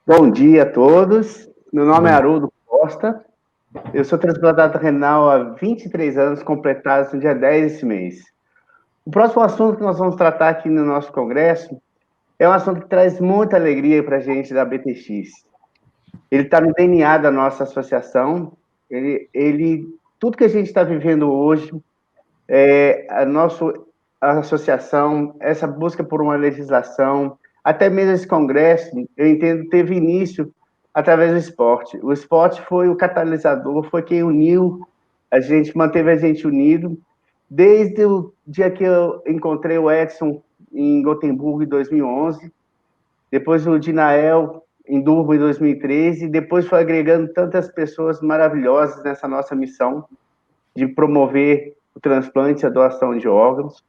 Bom dia a todos. Meu nome é Haroldo Costa. Eu sou transplantado renal há 23 anos, completados no dia 10 desse mês. O próximo assunto que nós vamos tratar aqui no nosso congresso é um assunto que traz muita alegria para a gente da BTX. Ele está no DNA da nossa associação. Tudo que a gente está vivendo hoje, a associação, essa busca por uma legislação, até mesmo esse congresso, eu entendo, teve início através do esporte. O esporte foi o catalisador, foi quem uniu a gente, manteve a gente unido. Desde o dia que eu encontrei o Edson em Gotemburgo, em 2011, depois o Dinael em Durban, em 2013, e depois foi agregando tantas pessoas maravilhosas nessa nossa missão de promover o transplante e a doação de órgãos.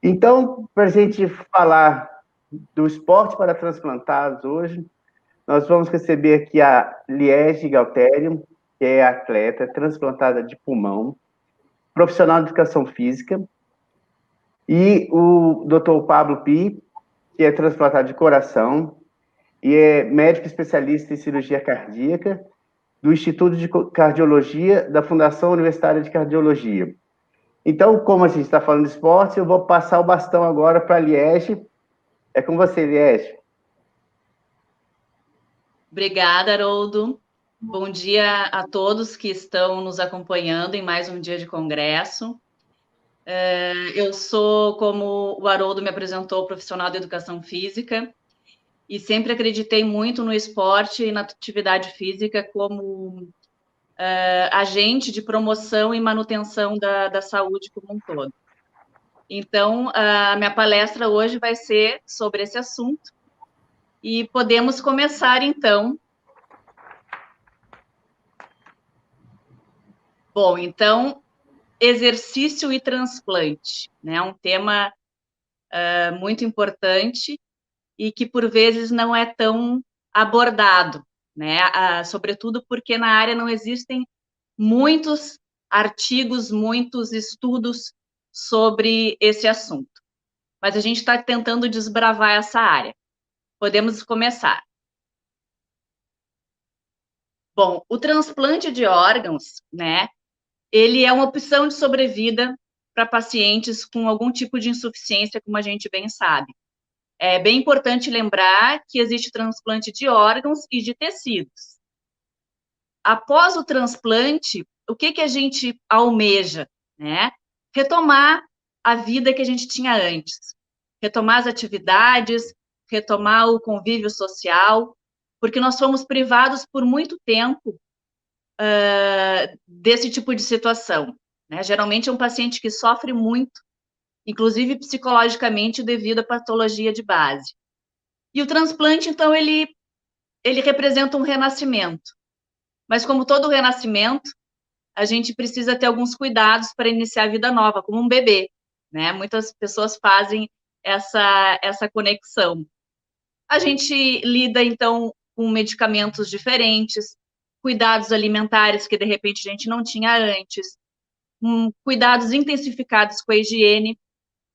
Então, para a gente falar do esporte para transplantados hoje, nós vamos receber aqui a Liege Galterium, que é atleta transplantada de pulmão, profissional de educação física, e o Dr. Pablo Pi, que é transplantado de coração e é médico especialista em cirurgia cardíaca do Instituto de Cardiologia da Fundação Universitária de Cardiologia. Então, como a gente está falando de esporte, eu vou passar o bastão agora para a Liege. É com você, Liege. Obrigada, Haroldo. Bom dia a todos que estão nos acompanhando em mais um dia de congresso. Eu sou, como o Haroldo me apresentou, profissional de educação física e sempre acreditei muito no esporte e na atividade física como agente de promoção e manutenção da saúde como um todo. Então, a minha palestra hoje vai ser sobre esse assunto e podemos começar, então. Bom, então, exercício e transplante, né? Um tema muito importante e que, por vezes, não é tão abordado, né? Sobretudo porque na área não existem muitos artigos, muitos estudos sobre esse assunto. Mas a gente está tentando desbravar essa área. Podemos começar. Bom, o transplante de órgãos, né? Ele é uma opção de sobrevida para pacientes com algum tipo de insuficiência, como a gente bem sabe. É bem importante lembrar que existe transplante de órgãos e de tecidos. Após o transplante, o que a gente almeja, né? Retomar a vida que a gente tinha antes. Retomar as atividades, retomar o convívio social, porque nós fomos privados por muito tempo desse tipo de situação. Né? Geralmente é um paciente que sofre muito, inclusive psicologicamente, devido à patologia de base. E o transplante, então, ele representa um renascimento. Mas, como todo renascimento, a gente precisa ter alguns cuidados para iniciar a vida nova, como um bebê. Né? Muitas pessoas fazem essa conexão. A gente lida, então, com medicamentos diferentes, cuidados alimentares que, de repente, a gente não tinha antes, cuidados intensificados com a higiene.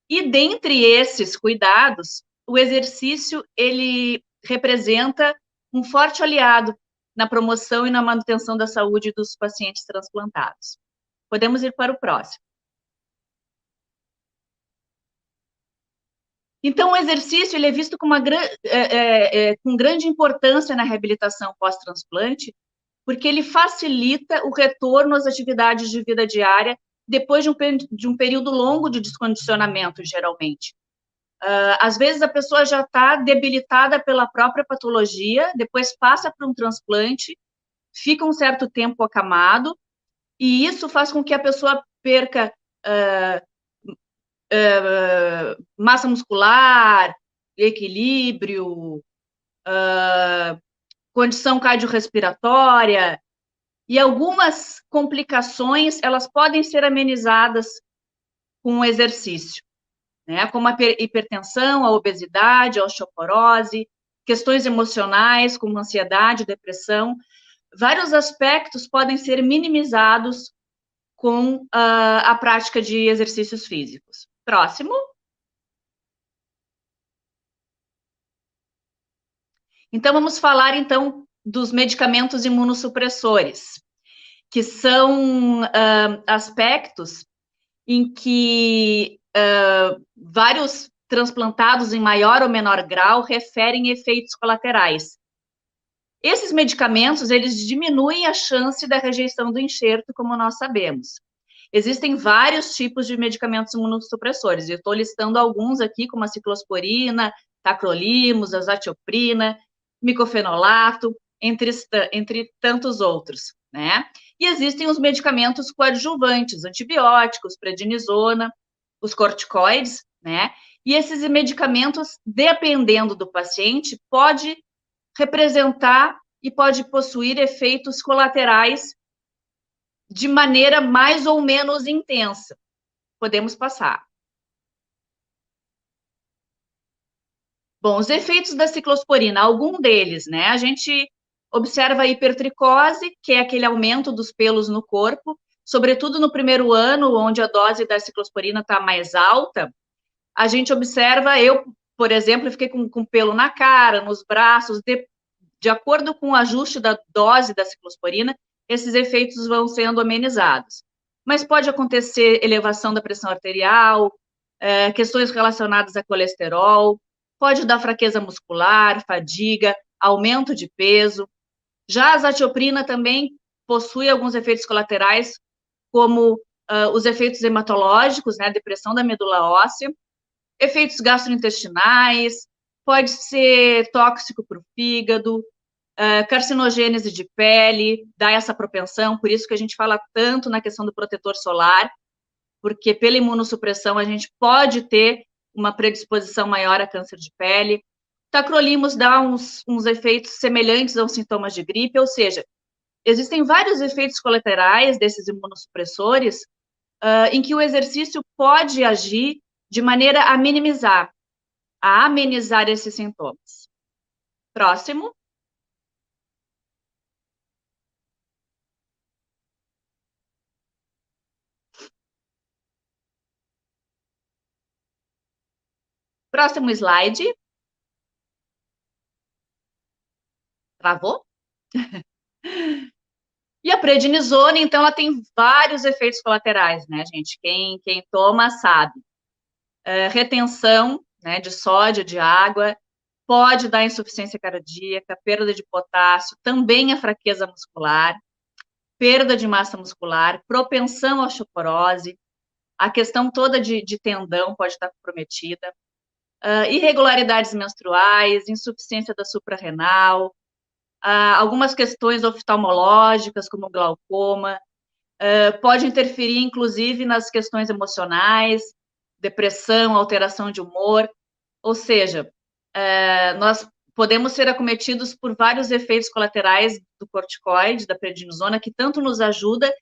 E, dentre esses cuidados, o exercício, ele representa um forte aliado na promoção e na manutenção da saúde dos pacientes transplantados. Podemos ir para o próximo. Então, o exercício ele é visto com com grande importância na reabilitação pós-transplante, porque ele facilita o retorno às atividades de vida diária depois de um período longo de descondicionamento, geralmente. Às vezes, a pessoa já está debilitada pela própria patologia, depois passa para um transplante, fica um certo tempo acamado, e isso faz com que a pessoa perca massa muscular, equilíbrio, condição cardiorrespiratória, e algumas complicações, elas podem ser amenizadas com o exercício, né? Como a hipertensão, a obesidade, a osteoporose, questões emocionais, como ansiedade, depressão. Vários aspectos podem ser minimizados com a prática de exercícios físicos. Próximo. Então, vamos falar, então, dos medicamentos imunossupressores, que são aspectos em que vários transplantados em maior ou menor grau referem efeitos colaterais. Esses medicamentos, eles diminuem a chance da rejeição do enxerto, como nós sabemos. Existem vários tipos de medicamentos imunossupressores. Eu estou listando alguns aqui, como a ciclosporina, tacrolimus, azatioprina, micofenolato, entre tantos outros, né? E existem os medicamentos coadjuvantes, antibióticos, prednisona, os corticoides, né? E esses medicamentos, dependendo do paciente, pode representar e pode possuir efeitos colaterais de maneira mais ou menos intensa. Podemos passar. Bom, os efeitos da ciclosporina, algum deles, né? A gente observa a hipertricose, que é aquele aumento dos pelos no corpo, sobretudo no primeiro ano, onde a dose da ciclosporina está mais alta. A gente observa, eu, por exemplo, fiquei com pelo na cara, nos braços, de acordo com o ajuste da dose da ciclosporina, esses efeitos vão sendo amenizados. Mas pode acontecer elevação da pressão arterial, questões relacionadas a colesterol, pode dar fraqueza muscular, fadiga, aumento de peso. Já a azatioprina também possui alguns efeitos colaterais, como os efeitos hematológicos, né, depressão da medula óssea, efeitos gastrointestinais, pode ser tóxico para o fígado, carcinogênese de pele, dá essa propensão, por isso que a gente fala tanto na questão do protetor solar, porque pela imunossupressão a gente pode ter uma predisposição maior a câncer de pele. Tacrolimus dá uns efeitos semelhantes aos sintomas de gripe, ou seja, existem vários efeitos colaterais desses imunossupressores em que o exercício pode agir de maneira a minimizar, a amenizar esses sintomas. Próximo. Próximo slide. Travou? E a prednisona, então, ela tem vários efeitos colaterais, né, gente? Quem toma sabe. Retenção, né, de sódio, de água, pode dar insuficiência cardíaca, perda de potássio, também a fraqueza muscular, perda de massa muscular, propensão à osteoporose, a questão toda de tendão pode estar comprometida, irregularidades menstruais, insuficiência da suprarrenal, algumas questões oftalmológicas, como glaucoma, pode interferir, inclusive, nas questões emocionais, depressão, alteração de humor, ou seja, nós podemos ser acometidos por vários efeitos colaterais do corticoide, da prednisona, que tanto nos ajuda,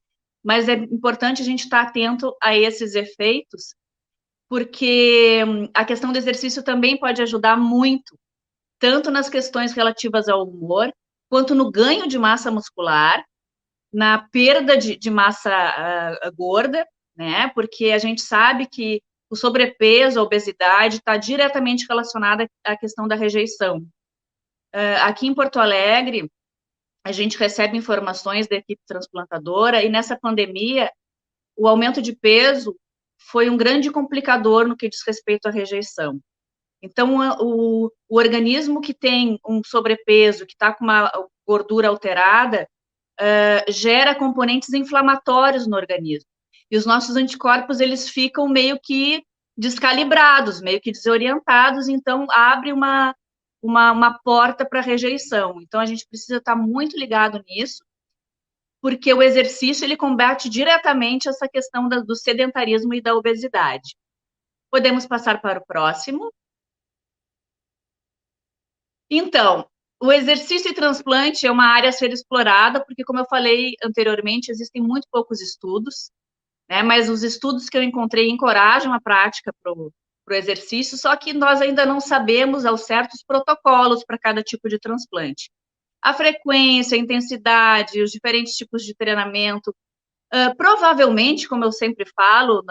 mas é importante a gente estar atento a esses efeitos, porque a questão do exercício também pode ajudar muito, tanto nas questões relativas ao humor, quanto no ganho de massa muscular, na perda de massa gorda, né? Porque a gente sabe que o sobrepeso, a obesidade, está diretamente relacionada à questão da rejeição. Aqui em Porto Alegre, a gente recebe informações da equipe transplantadora, e nessa pandemia, o aumento de peso foi um grande complicador no que diz respeito à rejeição. Então, o organismo que tem um sobrepeso, que está com uma gordura alterada, gera componentes inflamatórios no organismo. E os nossos anticorpos, eles ficam meio que descalibrados, meio que desorientados, então abre uma porta para rejeição. Então, a gente precisa estar muito ligado nisso, porque o exercício, ele combate diretamente essa questão do sedentarismo e da obesidade. Podemos passar para o próximo. Então, o exercício e transplante é uma área a ser explorada, porque, como eu falei anteriormente, existem muito poucos estudos, né? Mas os estudos que eu encontrei encorajam a prática para o exercício, só que nós ainda não sabemos ao certo os protocolos para cada tipo de transplante. A frequência, a intensidade, os diferentes tipos de treinamento. Provavelmente, como eu sempre falo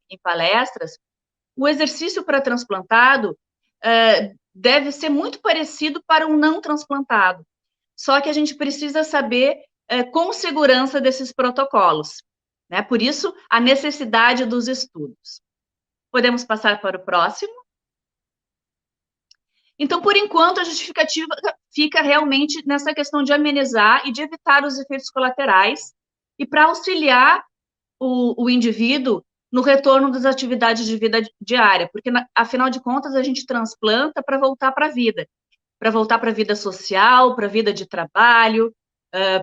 em palestras, o exercício para transplantado deve ser muito parecido para um não transplantado. Só que a gente precisa saber com segurança desses protocolos, né? Por isso, a necessidade dos estudos. Podemos passar para o próximo? Então, por enquanto, a justificativa fica realmente nessa questão de amenizar e de evitar os efeitos colaterais e para auxiliar o indivíduo no retorno das atividades de vida diária, porque, afinal de contas, a gente transplanta para voltar para a vida social, para a vida de trabalho,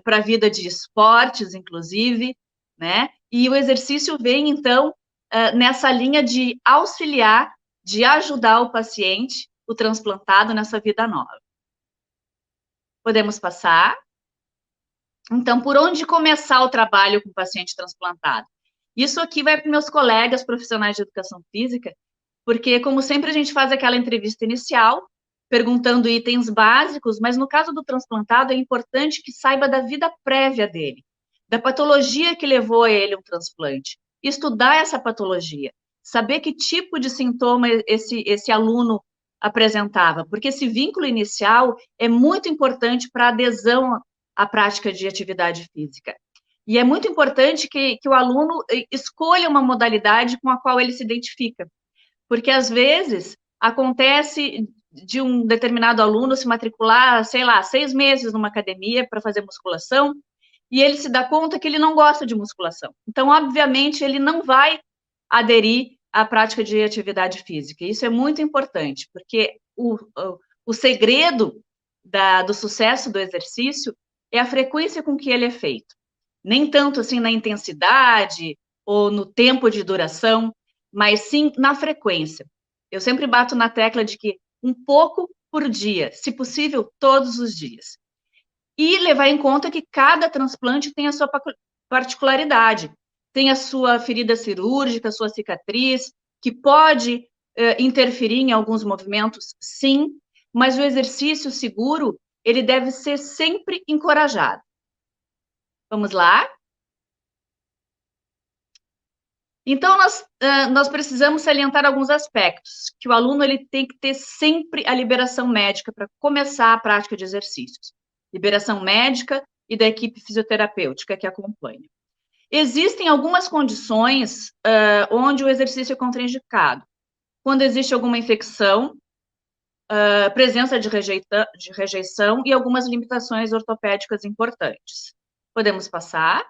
para a vida de esportes, inclusive, né? E o exercício vem, então, nessa linha de auxiliar, de ajudar o paciente, o transplantado, nessa vida nova. Podemos passar? Então, por onde começar o trabalho com o paciente transplantado? Isso aqui vai para meus colegas profissionais de educação física, porque, como sempre, a gente faz aquela entrevista inicial, perguntando itens básicos, mas no caso do transplantado é importante que saiba da vida prévia dele, da patologia que levou a ele um transplante, estudar essa patologia, saber que tipo de sintoma esse aluno apresentava, porque esse vínculo inicial é muito importante para a adesão à prática de atividade física. E é muito importante que o aluno escolha uma modalidade com a qual ele se identifica, porque às vezes acontece de um determinado aluno se matricular, sei lá, 6 meses numa academia para fazer musculação, e ele se dá conta que ele não gosta de musculação. Então, obviamente, ele não vai aderir à prática de atividade física. Isso é muito importante, porque o segredo do sucesso do exercício é a frequência com que ele é feito. Nem tanto assim na intensidade ou no tempo de duração, mas sim na frequência. Eu sempre bato na tecla de que um pouco por dia, se possível, todos os dias. E levar em conta que cada transplante tem a sua particularidade, tem a sua ferida cirúrgica, a sua cicatriz, que pode interferir em alguns movimentos, sim, mas o exercício seguro, ele deve ser sempre encorajado. Vamos lá? Então, nós precisamos salientar alguns aspectos, que o aluno ele tem que ter sempre a liberação médica para começar a prática de exercícios. Liberação médica e da equipe fisioterapêutica que acompanha. Existem algumas condições onde o exercício é contraindicado. Quando existe alguma infecção, presença de rejeição e algumas limitações ortopédicas importantes. Podemos passar?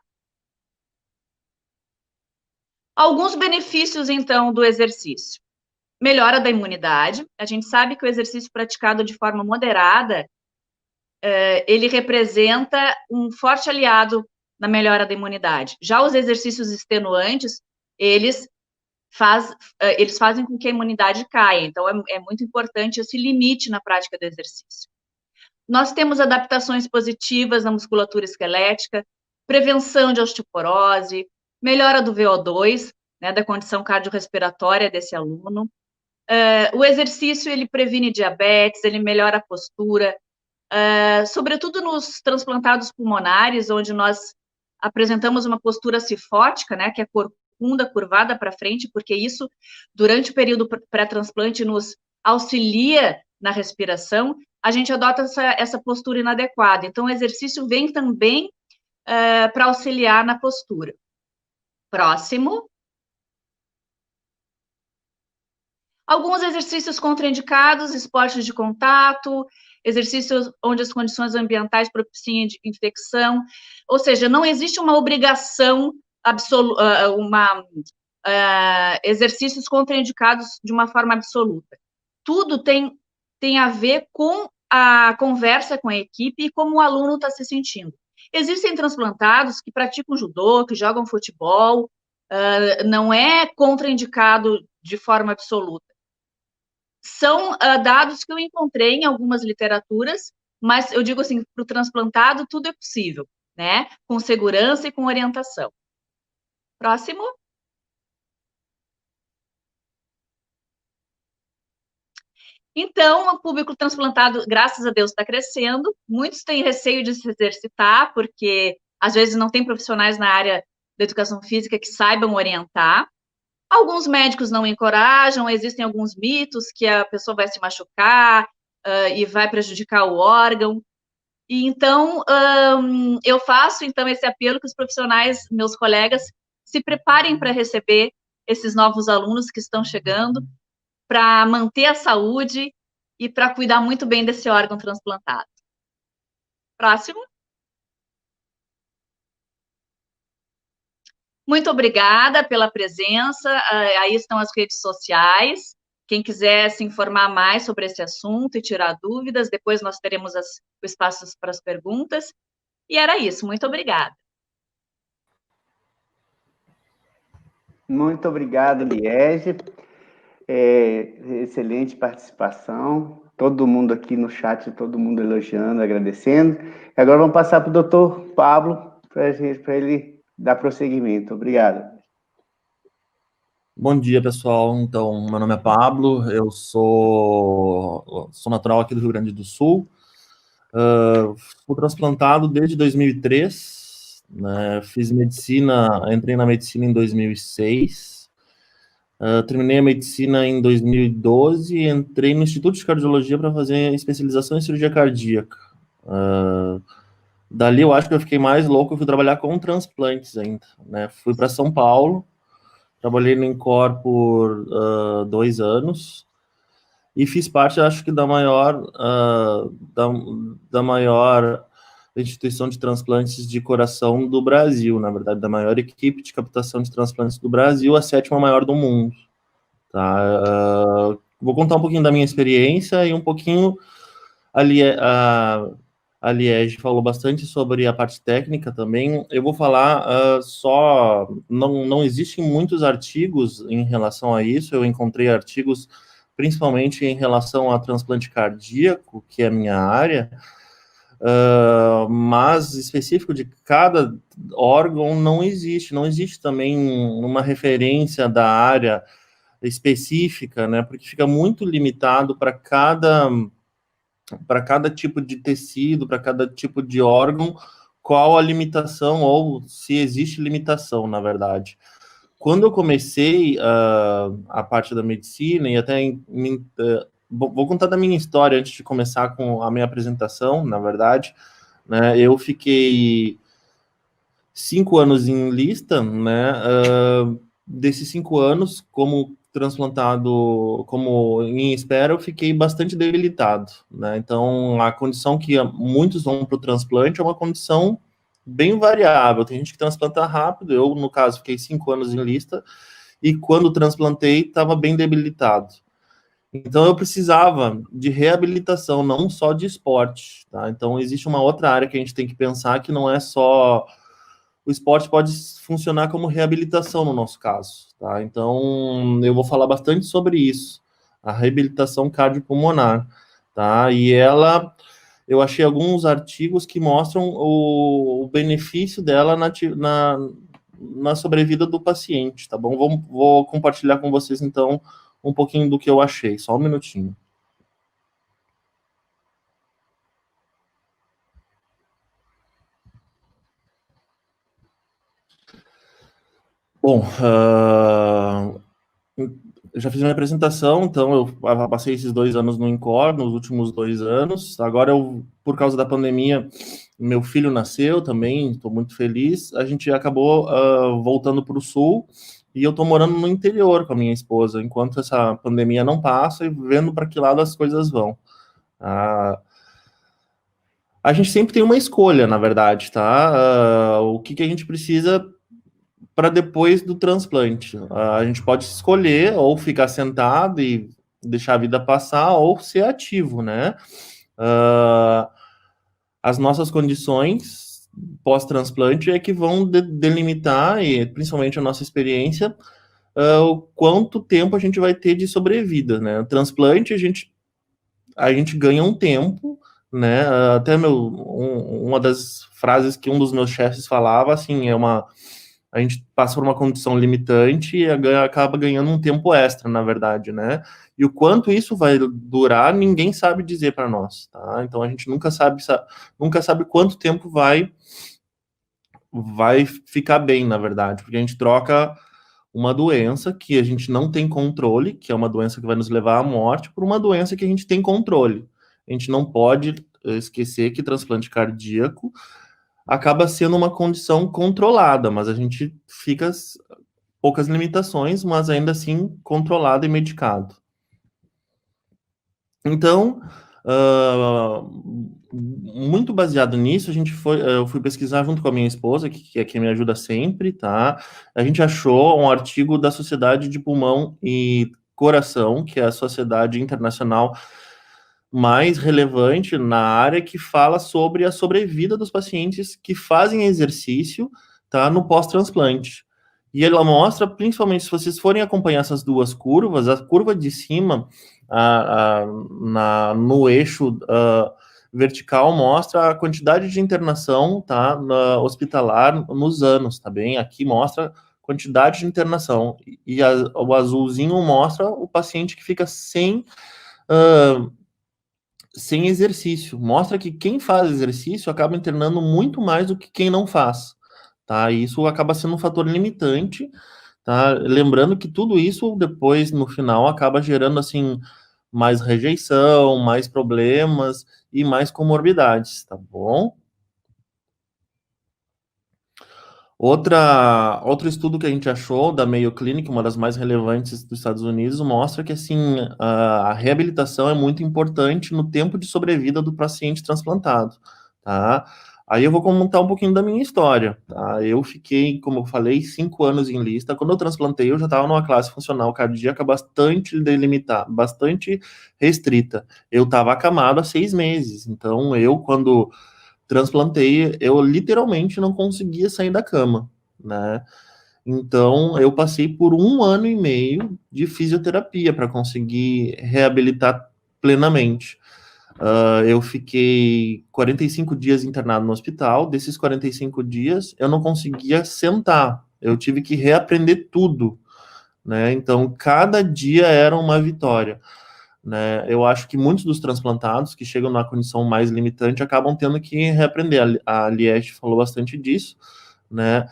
Alguns benefícios, então, do exercício. Melhora da imunidade. A gente sabe que o exercício praticado de forma moderada, ele representa um forte aliado na melhora da imunidade. Já os exercícios extenuantes, eles fazem com que a imunidade caia. Então, é muito importante esse limite na prática do exercício. Nós temos adaptações positivas na musculatura esquelética, prevenção de osteoporose, melhora do VO2, né, da condição cardiorrespiratória desse aluno. O exercício, ele previne diabetes, ele melhora a postura, sobretudo nos transplantados pulmonares, onde nós apresentamos uma postura cifótica, né, que é corcunda, curvada para frente, porque isso, durante o período pré-transplante, nos auxilia na respiração, a gente adota essa postura inadequada. Então, o exercício vem também para auxiliar na postura. Próximo. Alguns exercícios contraindicados, esportes de contato, exercícios onde as condições ambientais propiciem infecção, ou seja, não existe uma obrigação absoluta, exercícios contraindicados de uma forma absoluta. Tudo tem a ver com a conversa com a equipe e como o aluno está se sentindo. Existem transplantados que praticam judô, que jogam futebol, não é contraindicado de forma absoluta. São dados que eu encontrei em algumas literaturas, mas eu digo assim, para o transplantado tudo é possível, né? Com segurança e com orientação. Próximo. Então, o público transplantado, graças a Deus, está crescendo. Muitos têm receio de se exercitar, porque às vezes não tem profissionais na área da educação física que saibam orientar. Alguns médicos não encorajam, existem alguns mitos que a pessoa vai se machucar e vai prejudicar o órgão. E então, eu faço então esse apelo que os profissionais, meus colegas, se preparem para receber esses novos alunos que estão chegando, para manter a saúde e para cuidar muito bem desse órgão transplantado. Próximo. Muito obrigada pela presença. Aí estão as redes sociais. Quem quiser se informar mais sobre esse assunto e tirar dúvidas, depois nós teremos o espaço para as perguntas. E era isso. Muito obrigada. Muito obrigado, Liege. Excelente participação. Todo mundo aqui no chat, todo mundo elogiando, agradecendo. Agora vamos passar para o doutor Pablo, para ele dar prosseguimento. Obrigado. Bom dia, pessoal. Então, meu nome é Pablo, eu sou natural aqui do Rio Grande do Sul. Fui transplantado desde 2003, né? Fiz medicina, entrei na medicina em 2006. Terminei a medicina em 2012 e entrei no Instituto de Cardiologia para fazer especialização em cirurgia cardíaca. Dali eu acho que eu fiquei mais louco, eu fui trabalhar com transplantes ainda, né? Fui para São Paulo, trabalhei no INCOR por 2 anos e fiz parte, acho que, da maior instituição de transplantes de coração do Brasil, na verdade, da maior equipe de captação de transplantes do Brasil, a 7ª maior do mundo. Tá? Vou contar um pouquinho da minha experiência e um pouquinho a Liege falou bastante sobre a parte técnica também. Eu vou falar não existem muitos artigos em relação a isso. Eu encontrei artigos principalmente em relação a transplante cardíaco, que é a minha área, mas específico de cada órgão não existe também uma referência da área específica, né, porque fica muito limitado para cada tipo de tecido, para cada tipo de órgão, qual a limitação, ou se existe limitação, na verdade. Quando eu comecei a parte da medicina, e até vou contar da minha história antes de começar com a minha apresentação, na verdade, né, eu fiquei 5 anos em lista, né, desses 5 anos, como transplantado, como em espera, eu fiquei bastante debilitado, né? Então, a condição que muitos vão para o transplante é uma condição bem variável. Tem gente que transplanta rápido, eu, no caso, fiquei 5 anos em lista, e quando transplantei, estava bem debilitado. Então, eu precisava de reabilitação, não só de esporte, tá? Então, existe uma outra área que a gente tem que pensar, que não é só... O esporte pode funcionar como reabilitação no nosso caso, tá? Então, eu vou falar bastante sobre isso, a reabilitação cardiopulmonar, tá? E eu achei alguns artigos que mostram o benefício dela na sobrevida do paciente, tá bom? Vou compartilhar com vocês, então, um pouquinho do que eu achei, só um minutinho. Bom, eu já fiz minha apresentação, então eu passei esses 2 anos no INCOR, nos últimos 2 anos. Agora, por causa da pandemia, meu filho nasceu também, estou muito feliz. A gente acabou voltando para o Sul, e eu estou morando no interior com a minha esposa, enquanto essa pandemia não passa, e vendo para que lado as coisas vão. A gente sempre tem uma escolha, na verdade, tá? O que a gente precisa para depois do transplante. A gente pode escolher ou ficar sentado e deixar a vida passar, ou ser ativo, né? As nossas condições pós-transplante é que vão delimitar, e principalmente a nossa experiência, o quanto tempo a gente vai ter de sobrevida, né? O transplante, a gente ganha um tempo, né? Até uma das frases que um dos meus chefes falava, assim, a gente passa por uma condição limitante e acaba ganhando um tempo extra, na verdade, né? E o quanto isso vai durar, ninguém sabe dizer para nós, tá? Então, a gente nunca sabe quanto tempo vai ficar bem, na verdade, porque a gente troca uma doença que a gente não tem controle, que é uma doença que vai nos levar à morte, por uma doença que a gente tem controle. A gente não pode esquecer que transplante cardíaco acaba sendo uma condição controlada, mas a gente fica poucas limitações, mas ainda assim controlado e medicado. Então, muito baseado nisso, eu fui pesquisar junto com a minha esposa, que é quem me ajuda sempre, tá? A gente achou um artigo da Sociedade de Pulmão e Coração, que é a sociedade internacional mais relevante na área, que fala sobre a sobrevida dos pacientes que fazem exercício, tá, no pós-transplante. E ela mostra, principalmente, se vocês forem acompanhar essas duas curvas, a curva de cima, no eixo vertical, mostra a quantidade de internação, tá, hospitalar nos anos, tá bem? Aqui mostra quantidade de internação, e o azulzinho mostra o paciente que fica sem exercício. Mostra que quem faz exercício acaba internando muito mais do que quem não faz, tá? E isso acaba sendo um fator limitante, tá? Lembrando que tudo isso depois, no final, acaba gerando, assim, mais rejeição, mais problemas e mais comorbidades, tá bom? Outro estudo que a gente achou da Mayo Clinic, uma das mais relevantes dos Estados Unidos, mostra que, assim, a reabilitação é muito importante no tempo de sobrevida do paciente transplantado, tá? Aí eu vou contar um pouquinho da minha história, tá? Eu fiquei, como eu falei, 5 anos em lista. Quando eu transplantei, eu já estava numa classe funcional cardíaca bastante delimitada, bastante restrita. Eu estava acamado há 6 meses. Então, quando transplantei, eu literalmente não conseguia sair da cama, né? Então, eu passei por 1 ano e meio de fisioterapia para conseguir reabilitar plenamente. Eu fiquei 45 dias internado no hospital. Desses 45 dias, eu não conseguia sentar. Eu tive que reaprender tudo, né? Então, cada dia era uma vitória, né? Eu acho que muitos dos transplantados que chegam na condição mais limitante acabam tendo que reaprender. A Liege falou bastante disso, né?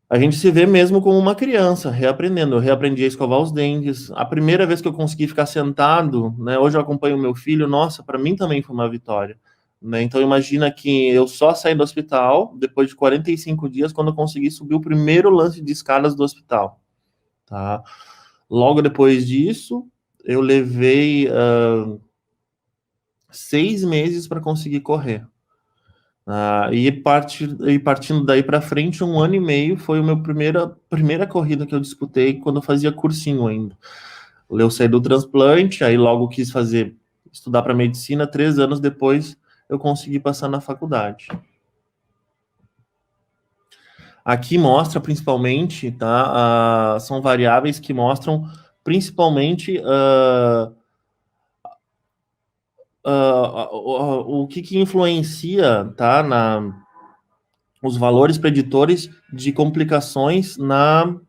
A gente se vê mesmo como uma criança, reaprendendo. Eu reaprendi a escovar os dentes. A primeira vez que eu consegui ficar sentado, né? Hoje eu acompanho o meu filho, nossa, para mim também foi uma vitória, né? Então imagina que eu só saí do hospital depois de 45 dias, quando eu consegui subir o primeiro lance de escadas do hospital, tá? Logo depois disso, eu levei 6 meses para conseguir correr. Partindo daí para frente, 1 ano e meio foi a minha primeira corrida que eu disputei quando eu fazia cursinho ainda. Eu saí do transplante, aí logo quis estudar para medicina. 3 anos depois, eu consegui passar na faculdade. Aqui mostra principalmente, tá? São variáveis que mostram principalmente o que influencia, tá, os valores preditores de complicações no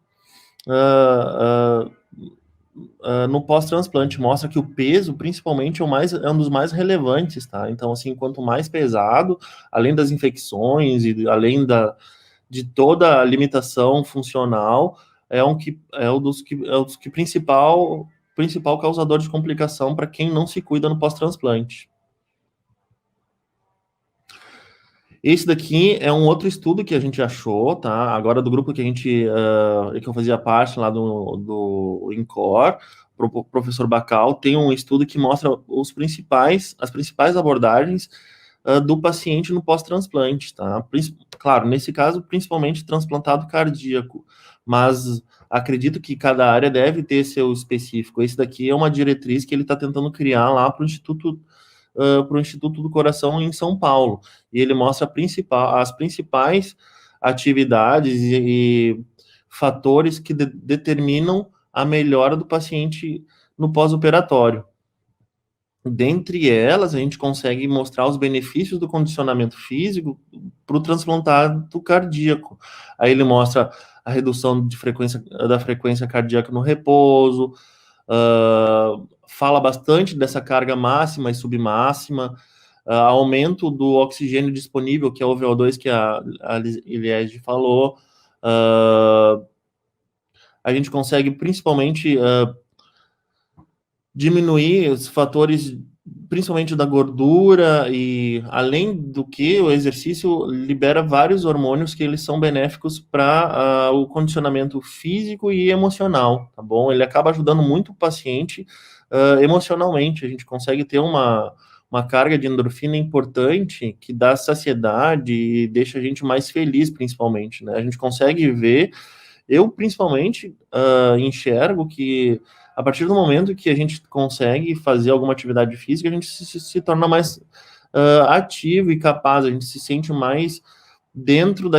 pós-transplante. Mostra que o peso, principalmente, é um dos mais relevantes, tá? Então, assim, quanto mais pesado, além das infecções e além de toda a limitação funcional, é um dos que principal causador de complicação para quem não se cuida no pós-transplante. Esse daqui é um outro estudo que a gente achou, tá? Agora do grupo que que eu fazia parte lá do INCOR, o professor Bacal tem um estudo que mostra as principais abordagens do paciente no pós-transplante, tá? Claro, nesse caso, principalmente transplantado cardíaco, mas acredito que cada área deve ter seu específico. Esse daqui é uma diretriz que ele está tentando criar lá para o Instituto do Coração em São Paulo. E ele mostra as principais atividades e fatores que determinam a melhora do paciente no pós-operatório. Dentre elas, a gente consegue mostrar os benefícios do condicionamento físico para o transplantado cardíaco. Aí ele mostra a redução da frequência cardíaca no repouso, fala bastante dessa carga máxima e submáxima, aumento do oxigênio disponível, que é o VO2 que a Liege falou, a gente consegue principalmente diminuir os fatores, principalmente da gordura, e além do que o exercício libera vários hormônios que eles são benéficos para o condicionamento físico e emocional, tá bom? Ele acaba ajudando muito o paciente emocionalmente, a gente consegue ter uma carga de endorfina importante que dá saciedade e deixa a gente mais feliz, principalmente, né? A gente consegue ver, eu principalmente enxergo que a partir do momento que a gente consegue fazer alguma atividade física, a gente se torna mais ativo e capaz, a gente se sente mais dentro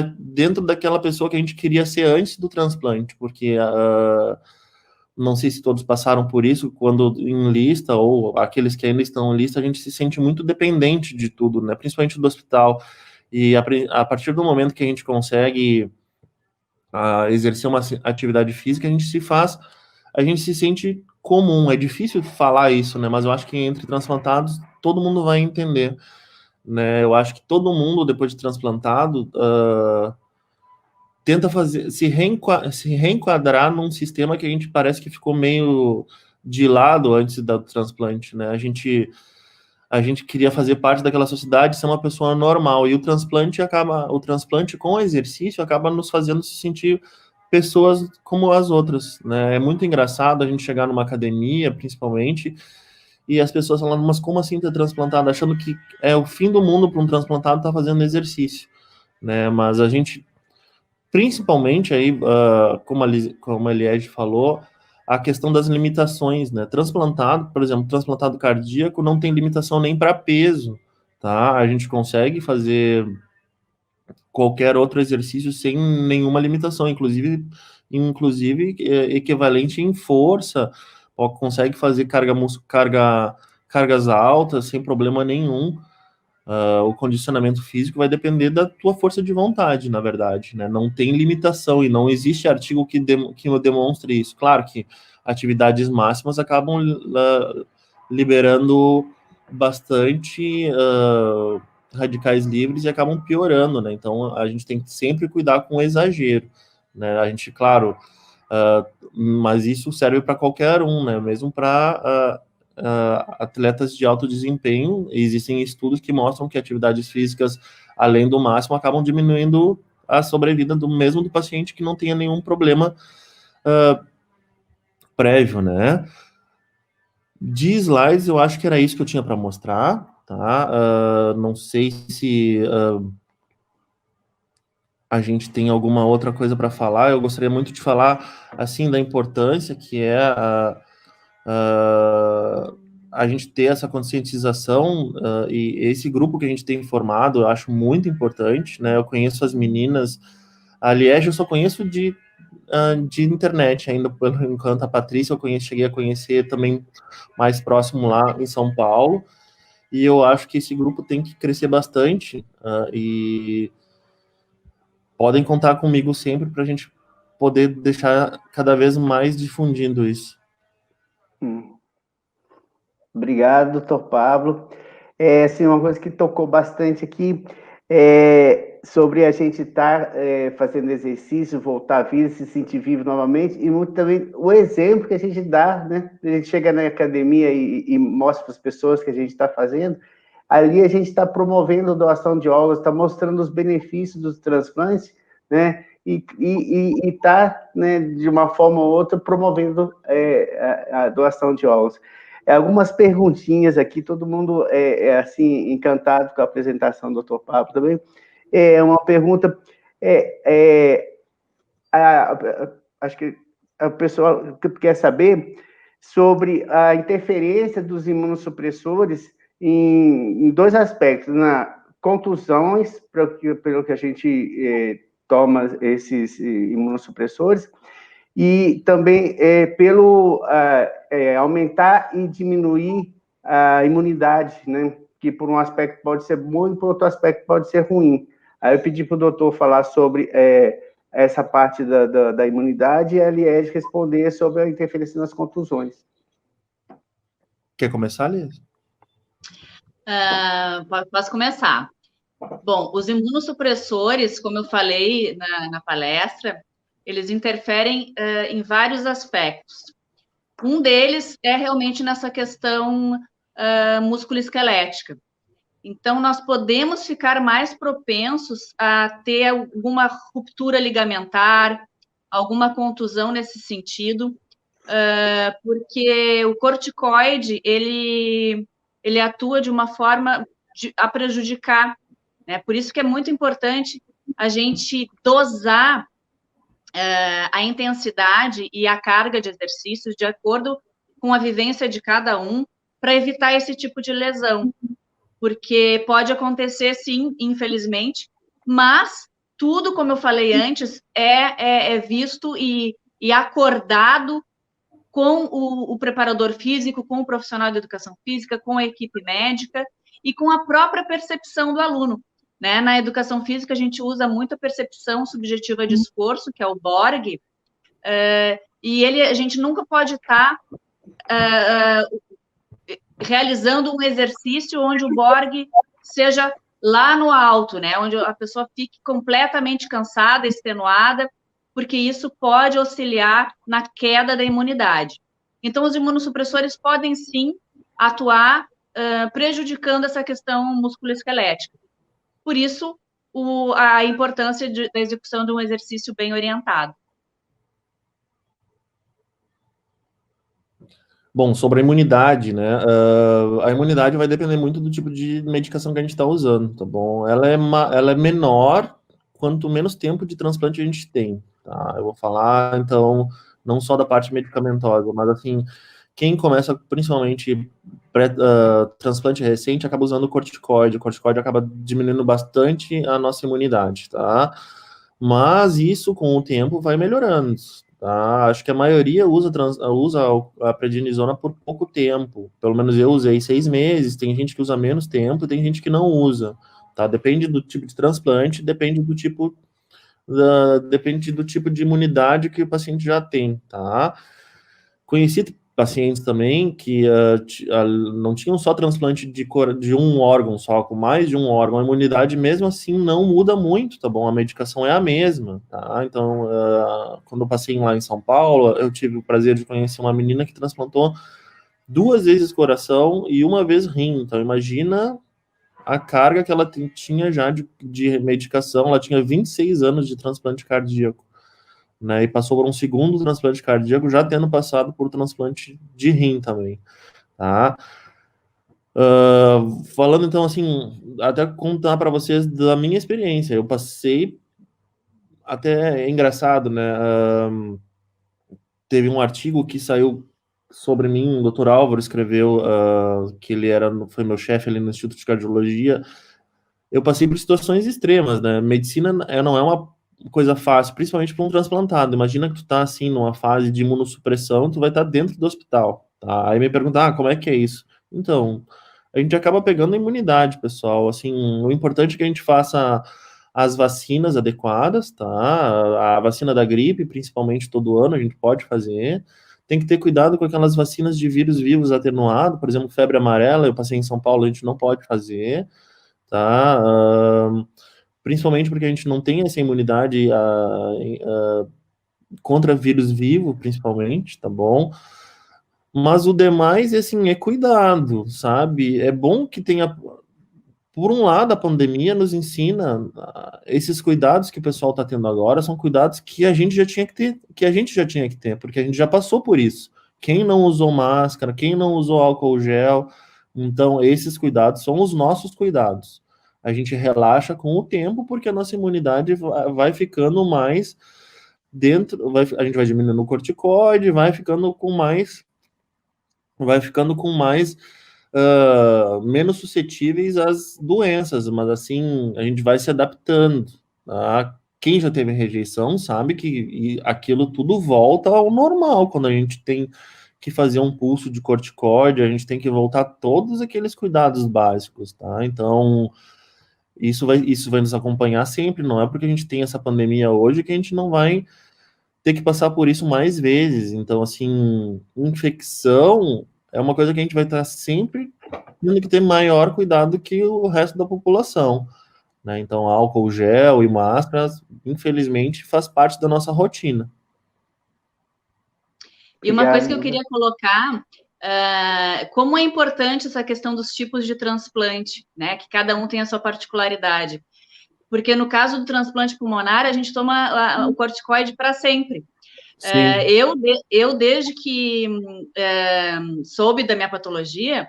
daquela pessoa que a gente queria ser antes do transplante, porque não sei se todos passaram por isso, quando em lista, ou aqueles que ainda estão em lista, a gente se sente muito dependente de tudo, né? Principalmente do hospital. E a partir do momento que a gente consegue exercer uma atividade física, a gente se sente comum. É difícil falar isso, né? Mas eu acho que entre transplantados, todo mundo vai entender, né? Eu acho que todo mundo, depois de transplantado, tenta se reenquadrar num sistema que a gente parece que ficou meio de lado antes do transplante, né? A gente queria fazer parte daquela sociedade, ser uma pessoa normal, e o transplante com o exercício acaba nos fazendo se sentir pessoas como as outras, né? É muito engraçado a gente chegar numa academia, principalmente, e as pessoas falando, mas como assim ter transplantado? Achando que é o fim do mundo para um transplantado estar fazendo exercício, né? Mas a gente, principalmente aí, como a Eliette falou, a questão das limitações, né? Transplantado, por exemplo, transplantado cardíaco não tem limitação nem para peso, tá? A gente consegue fazer qualquer outro exercício sem nenhuma limitação, inclusive equivalente em força, consegue fazer cargas altas sem problema nenhum. O condicionamento físico vai depender da tua força de vontade, na verdade, né? Não tem limitação e não existe artigo que demonstre isso. Claro que atividades máximas acabam liberando bastante radicais livres e acabam piorando, né? Então a gente tem que sempre cuidar com o exagero, né? A gente, claro, mas isso serve para qualquer um, né? Mesmo para atletas de alto desempenho, existem estudos que mostram que atividades físicas além do máximo acabam diminuindo a sobrevida do paciente que não tenha nenhum problema prévio, né? De slides, eu acho que era isso que eu tinha para mostrar, tá? Não sei se a gente tem alguma outra coisa para falar. Eu gostaria muito de falar, assim, da importância que é a gente ter essa conscientização e esse grupo que a gente tem formado, eu acho muito importante, né? Eu conheço as meninas, a Liege eu só conheço de internet, ainda pelo enquanto a Patrícia cheguei a conhecer também mais próximo lá em São Paulo, e eu acho que esse grupo tem que crescer bastante, e podem contar comigo sempre para a gente poder deixar cada vez mais difundindo isso. Obrigado, doutor Pablo. Assim, uma coisa que tocou bastante aqui sobre a gente estar fazendo exercício, voltar à vida, se sentir vivo novamente, e muito também o exemplo que a gente dá, né? A gente chega na academia e mostra para as pessoas que a gente está fazendo, ali a gente está promovendo doação de órgãos, está mostrando os benefícios dos transplantes, né? E está, né, de uma forma ou outra, promovendo a doação de órgãos. Algumas perguntinhas aqui, todo mundo assim, encantado com a apresentação do Dr. Pablo também. Uma pergunta, acho que a pessoa quer saber sobre a interferência dos imunossupressores em dois aspectos, na contusões, pelo que a gente toma esses imunossupressores, e também pelo aumentar e diminuir a imunidade, né? Que por um aspecto pode ser bom e por outro aspecto pode ser ruim. Aí eu pedi para o doutor falar sobre essa parte da imunidade e a Liege responder sobre a interferência nas contusões. Quer começar, Liege? Posso começar. Bom, os imunossupressores, como eu falei na palestra, eles interferem em vários aspectos. Um deles é realmente nessa questão musculoesquelética. Então, nós podemos ficar mais propensos a ter alguma ruptura ligamentar, alguma contusão nesse sentido, porque o corticoide, ele atua de uma forma a prejudicar, né? Por isso que é muito importante a gente dosar a intensidade e a carga de exercícios de acordo com a vivência de cada um, para evitar esse tipo de lesão. Porque pode acontecer, sim, infelizmente, mas tudo, como eu falei antes, é visto e acordado com o preparador físico, com o profissional de educação física, com a equipe médica e com a própria percepção do aluno. Né? Na educação física, a gente usa muito a percepção subjetiva de esforço, que é o BORG, e a gente nunca pode estar realizando um exercício onde o BORG seja lá no alto, né? Onde a pessoa fique completamente cansada, extenuada, porque isso pode auxiliar na queda da imunidade. Então, os imunossupressores podem, sim, atuar prejudicando essa questão musculoesquelética. Por isso, a importância da execução de um exercício bem orientado. Bom, sobre a imunidade, né? A imunidade vai depender muito do tipo de medicação que a gente está usando, tá bom? Ela é menor quanto menos tempo de transplante a gente tem, tá? Eu vou falar, então, não só da parte medicamentosa, mas, assim, quem começa, principalmente, transplante recente, acaba usando corticoide. O corticoide acaba diminuindo bastante a nossa imunidade, tá? Mas isso, com o tempo, vai melhorando, tá? Acho que a maioria usa a prednisona por pouco tempo. Pelo menos eu usei 6 meses. Tem gente que usa menos tempo, tem gente que não usa, tá? Depende do tipo de transplante, depende do tipo de imunidade que o paciente já tem, tá? Conheci pacientes também que não tinham só transplante de um órgão só, com mais de um órgão. A imunidade, mesmo assim, não muda muito, tá bom? A medicação é a mesma, tá? Então, quando eu passei lá em São Paulo, eu tive o prazer de conhecer uma menina que transplantou 2 vezes coração e 1 vez rim. Então, imagina a carga que ela tinha já de medicação. Ela tinha 26 anos de transplante cardíaco, né, e passou por um segundo transplante cardíaco, já tendo passado por transplante de rim também, tá? Falando, então, assim, até contar para vocês da minha experiência, eu passei, até é engraçado, né, teve um artigo que saiu sobre mim, o Dr. Álvaro escreveu, que ele foi meu chefe ali no Instituto de Cardiologia. Eu passei por situações extremas, né, medicina não é uma coisa fácil, principalmente para um transplantado. Imagina que tu tá, assim, numa fase de imunossupressão, tu vai estar dentro do hospital, tá? Aí me perguntar, como é que é isso? Então, a gente acaba pegando a imunidade, pessoal. Assim, o importante é que a gente faça as vacinas adequadas, tá? A vacina da gripe, principalmente, todo ano a gente pode fazer. Tem que ter cuidado com aquelas vacinas de vírus vivos atenuado, por exemplo, febre amarela, eu passei em São Paulo, a gente não pode fazer, tá? Principalmente porque a gente não tem essa imunidade contra vírus vivo, principalmente, tá bom? Mas o demais, assim, é cuidado, sabe? É bom que tenha... Por um lado, a pandemia nos ensina esses cuidados que o pessoal está tendo agora, são cuidados que a gente já tinha que ter, porque a gente já passou por isso. Quem não usou máscara, quem não usou álcool gel, então esses cuidados são os nossos cuidados. A gente relaxa com o tempo, porque a nossa imunidade vai ficando mais dentro, a gente vai diminuindo o corticoide, vai ficando com mais menos suscetíveis às doenças, mas assim, a gente vai se adaptando, tá? Quem já teve rejeição sabe que aquilo tudo volta ao normal, quando a gente tem que fazer um pulso de corticoide, a gente tem que voltar a todos aqueles cuidados básicos, tá? Então, isso vai nos acompanhar sempre, não é porque a gente tem essa pandemia hoje que a gente não vai ter que passar por isso mais vezes. Então, assim, infecção é uma coisa que a gente vai estar sempre tendo que ter maior cuidado que o resto da população. né? Então, álcool gel e máscaras, infelizmente, faz parte da nossa rotina. E uma coisa que eu Obrigado. queria colocar, como é importante essa questão dos tipos de transplante, né? Que cada um tem a sua particularidade. Porque no caso do transplante pulmonar, a gente toma o corticoide para sempre. Sim. Eu, desde que soube da minha patologia,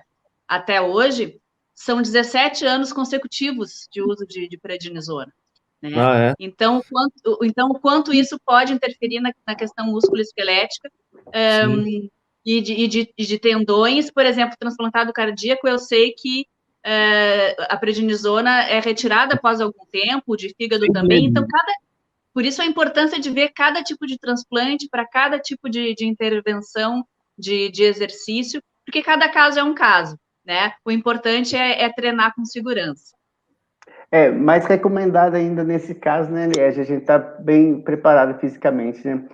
até hoje, são 17 anos consecutivos de uso de prednisona, né? Ah, é? Então, o quanto isso pode interferir na questão musculoesquelética, Sim. e de tendões, por exemplo, transplantado cardíaco, eu sei que a prednisona é retirada após algum tempo, de fígado também, então por isso a importância de ver cada tipo de transplante para cada tipo de intervenção, de exercício, porque cada caso é um caso, né? O importante é treinar com segurança. Mais recomendado ainda nesse caso, né, Liege? A gente está bem preparado fisicamente, né?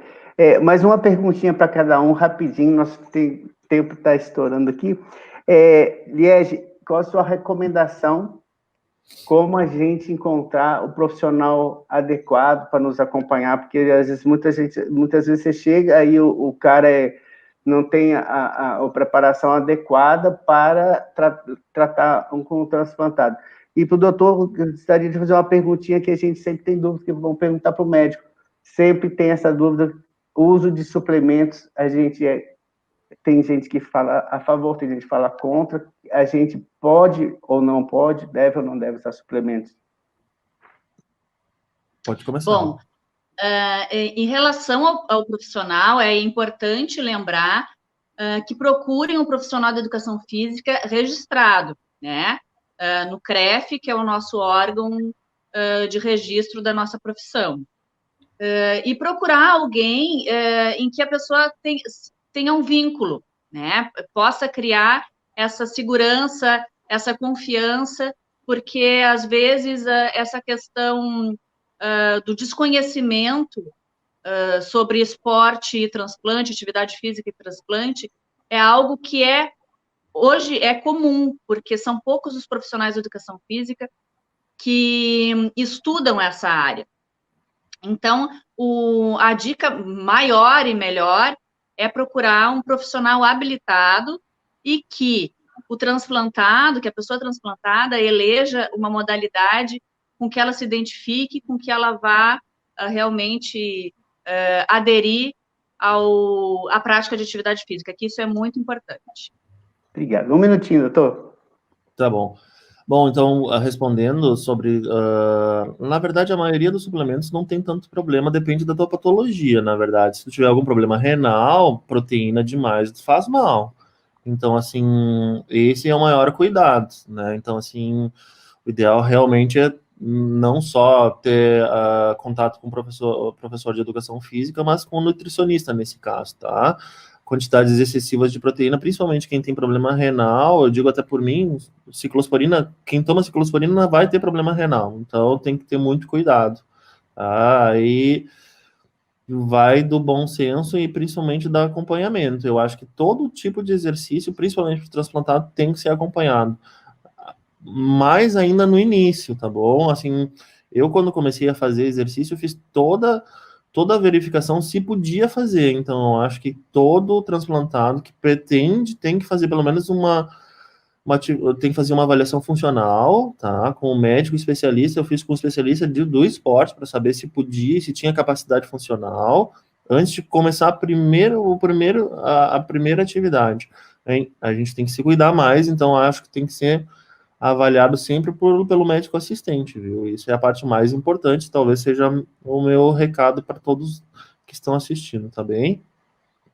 Mais uma perguntinha para cada um, rapidinho, nosso tempo está estourando aqui. Liege, qual a sua recomendação? Como a gente encontrar o profissional adequado para nos acompanhar? Porque às vezes muitas vezes você chega aí o cara não tem a preparação adequada para tratar com o transplantado. E para o doutor, gostaria de fazer uma perguntinha que a gente sempre tem dúvida, que vão perguntar para o médico. Sempre tem essa dúvida, o uso de suplementos, tem gente que fala a favor, tem gente que fala contra. A gente pode ou não pode, deve ou não deve usar suplementos? Pode começar. Bom, em relação ao profissional, é importante lembrar que procurem um profissional de educação física registrado, né? No CREF, que é o nosso órgão de registro da nossa profissão. E procurar alguém em que a pessoa tenha um vínculo, né? Possa criar essa segurança, essa confiança, porque às vezes essa questão do desconhecimento sobre esporte e transplante, atividade física e transplante, é algo que hoje é comum, porque são poucos os profissionais de educação física que estudam essa área. Então, a dica maior e melhor é procurar um profissional habilitado e que que a pessoa transplantada eleja uma modalidade com que ela se identifique, com que ela vá realmente aderir à prática de atividade física, que isso é muito importante. Obrigado. Um minutinho, doutor. Tá bom. Bom, então, respondendo sobre... na verdade, a maioria dos suplementos não tem tanto problema, depende da tua patologia, na verdade. Se tu tiver algum problema renal, proteína demais faz mal. Então, assim, esse é o maior cuidado, né? Então, assim, o ideal realmente é não só ter contato com o professor de educação física, mas com o nutricionista nesse caso, tá? Quantidades excessivas de proteína, principalmente quem tem problema renal, eu digo até por mim, ciclosporina, quem toma ciclosporina vai ter problema renal, então tem que ter muito cuidado, tá? Aí vai do bom senso e principalmente do acompanhamento. Eu acho que todo tipo de exercício, principalmente para o transplantado, tem que ser acompanhado. Mais ainda no início, tá bom? Assim, eu quando comecei a fazer exercício, eu fiz toda a verificação se podia fazer. Então, eu acho que todo transplantado que pretende tem que fazer pelo menos tem que fazer uma avaliação funcional, tá? Com o médico especialista. Eu fiz com um especialista do esporte para saber se podia, se tinha capacidade funcional, antes de começar a primeira atividade. Hein? A gente tem que se cuidar mais, então acho que tem que ser avaliado sempre pelo médico assistente, viu? Isso é a parte mais importante, talvez seja o meu recado para todos que estão assistindo, tá bem?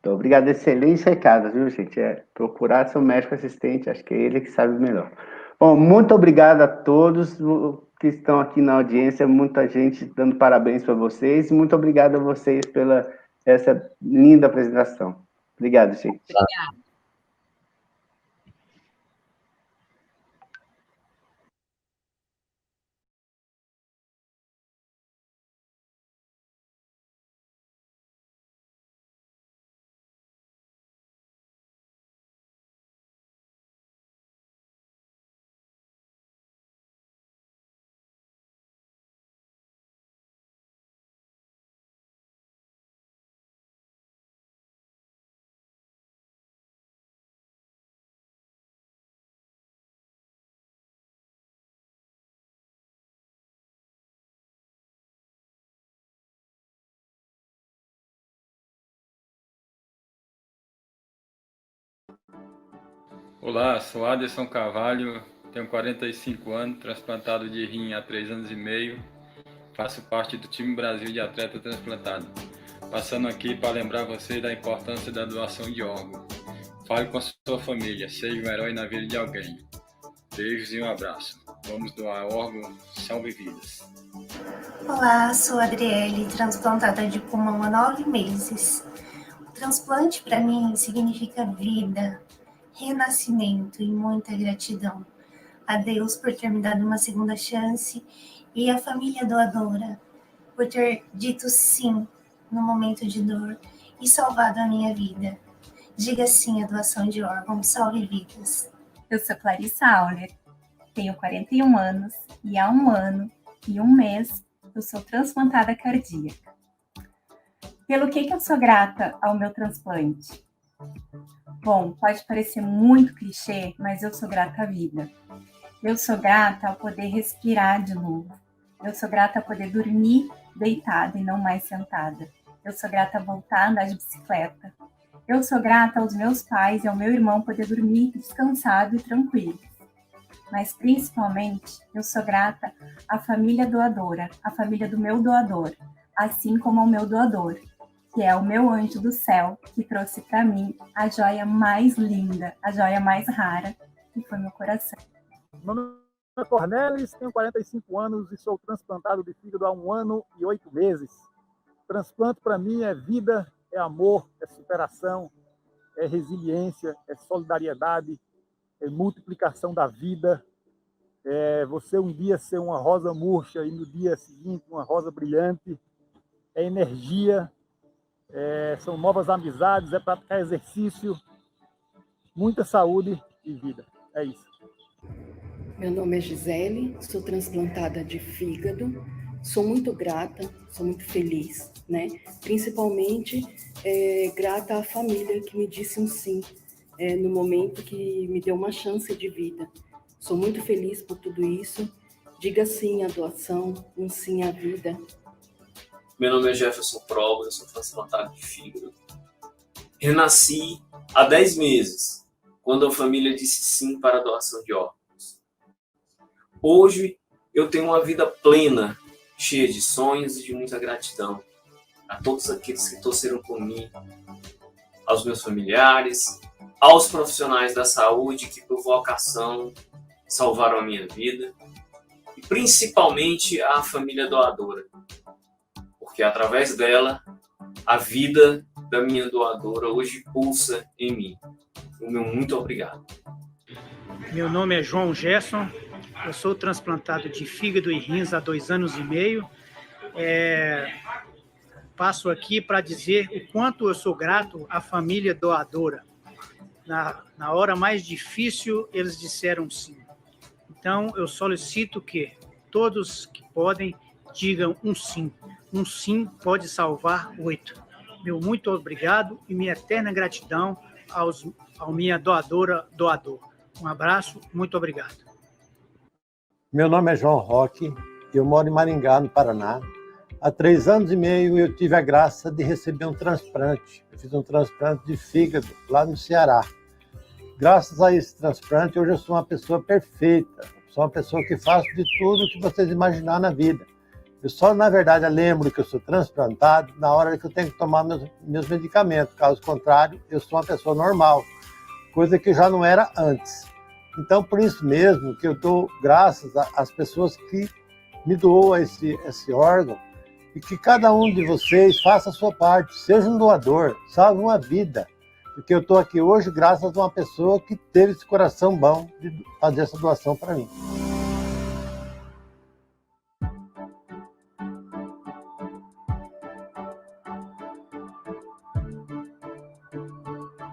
Então, obrigado, excelentes recados, viu, gente? Procurar seu médico assistente, acho que é ele que sabe melhor. Bom, muito obrigado a todos que estão aqui na audiência, muita gente dando parabéns para vocês, muito obrigado a vocês pela essa linda apresentação. Obrigado, gente. Obrigada. Olá, sou Aderson Carvalho, tenho 45 anos, transplantado de rim há 3 anos e meio, faço parte do time Brasil de atleta transplantado. Passando aqui para lembrar você da importância da doação de órgãos. Fale com a sua família, seja um herói na vida de alguém. Beijos e um abraço. Vamos doar órgão, salve vidas. Olá, sou a Adriele, transplantada de pulmão há 9 meses. O transplante para mim significa vida, renascimento e muita gratidão a Deus por ter me dado uma segunda chance e a família doadora por ter dito sim no momento de dor e salvado a minha vida. Diga sim à doação de órgãos, salve vidas. Eu sou Clarissa Auler, tenho 41 anos e há 1 ano e 1 mês eu sou transplantada cardíaca. Pelo que eu sou grata ao meu transplante? Bom, pode parecer muito clichê, mas eu sou grata à vida. Eu sou grata ao poder respirar de novo. Eu sou grata a poder dormir deitada e não mais sentada. Eu sou grata a voltar a andar de bicicleta. Eu sou grata aos meus pais e ao meu irmão poder dormir descansado e tranquilo. Mas, principalmente, eu sou grata à família doadora, à família do meu doador, assim como ao meu doador, que é o meu anjo do céu, que trouxe para mim a joia mais linda, a joia mais rara, que foi meu coração. Meu nome é Cornelis, tenho 45 anos e sou transplantado de fígado há 1 ano e 8 meses. Transplante para mim é vida, é amor, é superação, é resiliência, é solidariedade, é multiplicação da vida. É você um dia ser uma rosa murcha e no dia seguinte uma rosa brilhante. É energia, são novas amizades, é praticar exercício, muita saúde e vida. É isso. Meu nome é Gisele, sou transplantada de fígado, sou muito grata, sou muito feliz, né? Principalmente grata à família que me disse um sim no momento que me deu uma chance de vida. Sou muito feliz por tudo isso. Diga sim à doação, um sim à vida. Meu nome é Jefferson Proba, eu sou transplantado de fígado. Renasci há 10 meses, quando a família disse sim para a doação de órgãos. Hoje, eu tenho uma vida plena, cheia de sonhos e de muita gratidão a todos aqueles que torceram por mim, aos meus familiares, aos profissionais da saúde que, por vocação, salvaram a minha vida, e principalmente à família doadora, porque através dela, a vida da minha doadora hoje pulsa em mim. O meu muito obrigado. Meu nome é João Gerson, eu sou transplantado de fígado e rins há 2 anos e meio. Passo aqui para dizer o quanto eu sou grato à família doadora. Na hora mais difícil, eles disseram sim. Então, eu solicito que todos que podem digam um sim. Um sim pode salvar 8. Meu muito obrigado e minha eterna gratidão ao minha doadora, doador. Um abraço, muito obrigado. Meu nome é João Roque, eu moro em Maringá, no Paraná. Há 3 anos e meio eu tive a graça de receber um transplante. Eu fiz um transplante de fígado lá no Ceará. Graças a esse transplante, hoje eu sou uma pessoa perfeita. Sou uma pessoa que faço de tudo que vocês imaginar na vida. Eu só, na verdade, lembro que eu sou transplantado na hora que eu tenho que tomar meus medicamentos. Caso contrário, eu sou uma pessoa normal, coisa que já não era antes. Então, por isso mesmo que eu dou graças às pessoas que me doam esse órgão e que cada um de vocês faça a sua parte, seja um doador, salve uma vida. Porque eu estou aqui hoje graças a uma pessoa que teve esse coração bom de fazer essa doação para mim.